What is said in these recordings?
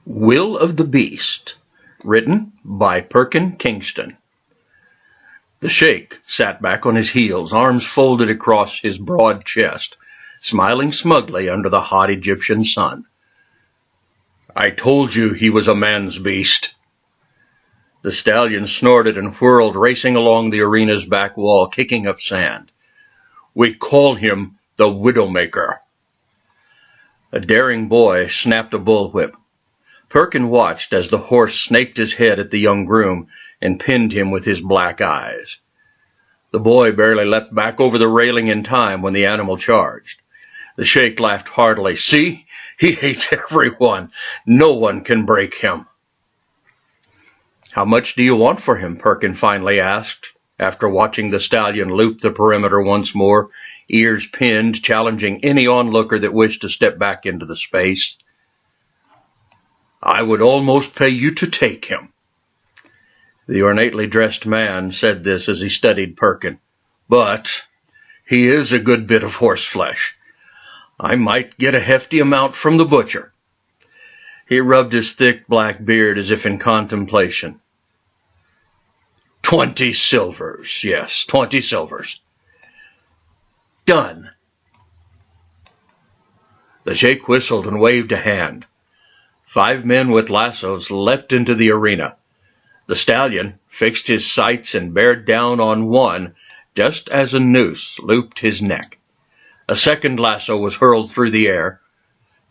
Will of the Beast, written by Perkin, Kingston. The sheik sat back on his heels, arms folded across his broad chest, smiling smugly under the hot Egyptian sun. "I told you he was a man's beast." The stallion snorted and whirled, racing along the arena's back wall, kicking up sand. "We call him the Widowmaker." A daring boy snapped a bullwhip. Perkin watched as the horse snaked his head at the young groom and pinned him with his black eyes. The boy barely leapt back over the railing in time when the animal charged. The sheik laughed heartily. "See, he hates everyone. No one can break him." "How much do you want for him?" Perkin finally asked, after watching the stallion loop the perimeter once more, ears pinned, challenging any onlooker that wished to step back into the space. "I would almost pay you to take him." The ornately dressed man said this as he studied Perkin. "But he is a good bit of horseflesh. I might get a hefty amount from the butcher." He rubbed his thick black beard as if in contemplation. 20 silvers, yes, 20 silvers. Done. The sheik whistled and waved a hand. 5 men with lassos leapt into the arena. The stallion fixed his sights and bared down on one just as a noose looped his neck. A second lasso was hurled through the air.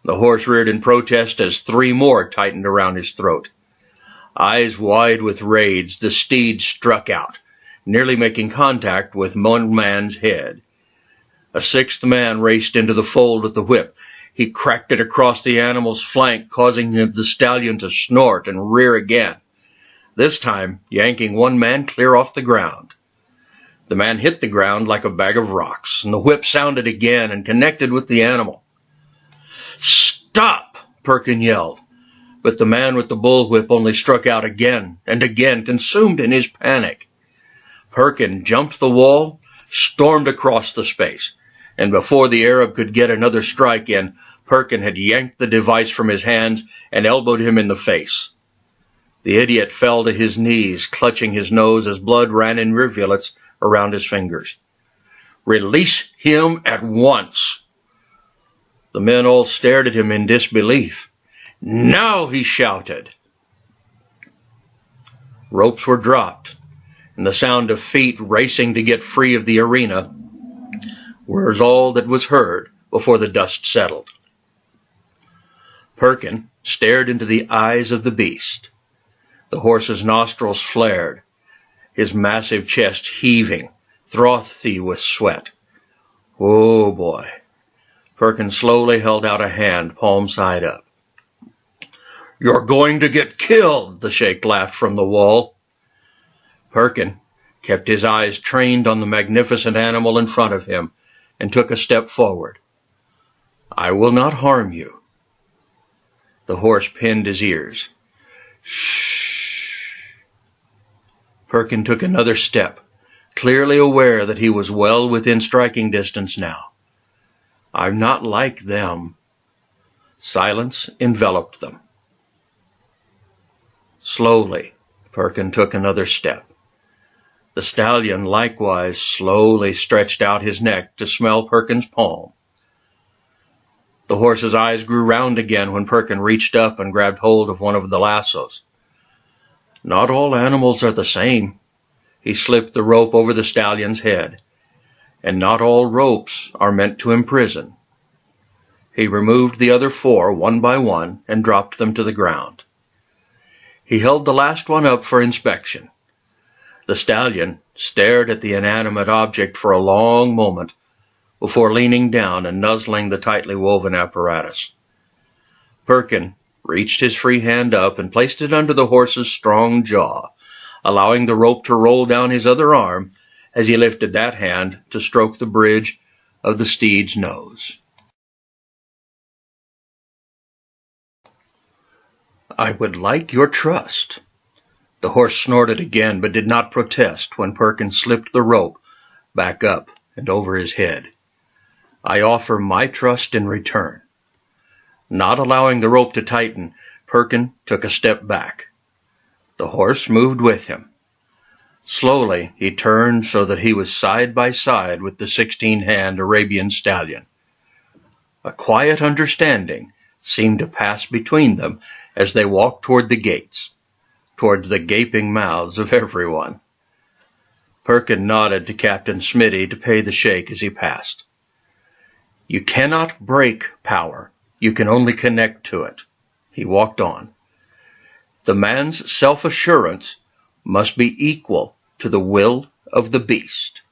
The horse reared in protest as 3 more tightened around his throat. Eyes wide with rage, the steed struck out, nearly making contact with one man's head. A 6th man raced into the fold with the whip. He cracked it across the animal's flank, causing the stallion to snort and rear again, this time yanking one man clear off the ground. The man hit the ground like a bag of rocks, and the whip sounded again and connected with the animal. "Stop!" Perkin yelled, but the man with the bullwhip only struck out again and again, consumed in his panic. Perkin jumped the wall, stormed across the space, and before the Arab could get another strike in, Perkin had yanked the device from his hands and elbowed him in the face. The idiot fell to his knees, clutching his nose as blood ran in rivulets around his fingers. "Release him at once!" The men all stared at him in disbelief. "Now!" he shouted. Ropes were dropped, and the sound of feet racing to get free of the arena was all that was heard before the dust settled. Perkin stared into the eyes of the beast. The horse's nostrils flared, his massive chest heaving, frothy with sweat. "Oh, boy." Perkin slowly held out a hand, palm side up. "You're going to get killed," the sheik laughed from the wall. Perkin kept his eyes trained on the magnificent animal in front of him and took a step forward. "I will not harm you." The horse pinned his ears. "Shh." Perkin took another step, clearly aware that he was well within striking distance now. "I'm not like them." Silence enveloped them. Slowly, Perkin took another step. The stallion likewise slowly stretched out his neck to smell Perkin's palm. The horse's eyes grew round again when Perkin reached up and grabbed hold of one of the lassos. "Not all animals are the same." He slipped the rope over the stallion's head. "And not all ropes are meant to imprison." He removed the other 4 one by one and dropped them to the ground. He held the last one up for inspection. The stallion stared at the inanimate object for a long moment before leaning down and nuzzling the tightly woven apparatus. Perkin reached his free hand up and placed it under the horse's strong jaw, allowing the rope to roll down his other arm as he lifted that hand to stroke the bridge of the steed's nose. "I would like your trust." The horse snorted again, but did not protest when Perkin slipped the rope back up and over his head. "I offer my trust in return." Not allowing the rope to tighten, Perkin took a step back. The horse moved with him. Slowly he turned so that he was side by side with the 16-hand Arabian stallion. A quiet understanding seemed to pass between them as they walked toward the gates, towards the gaping mouths of everyone. Perkin nodded to Captain Smitty to pay the sheik as he passed. You cannot break power. You can only connect to it. He walked on. The man's self-assurance must be equal to the will of the beast.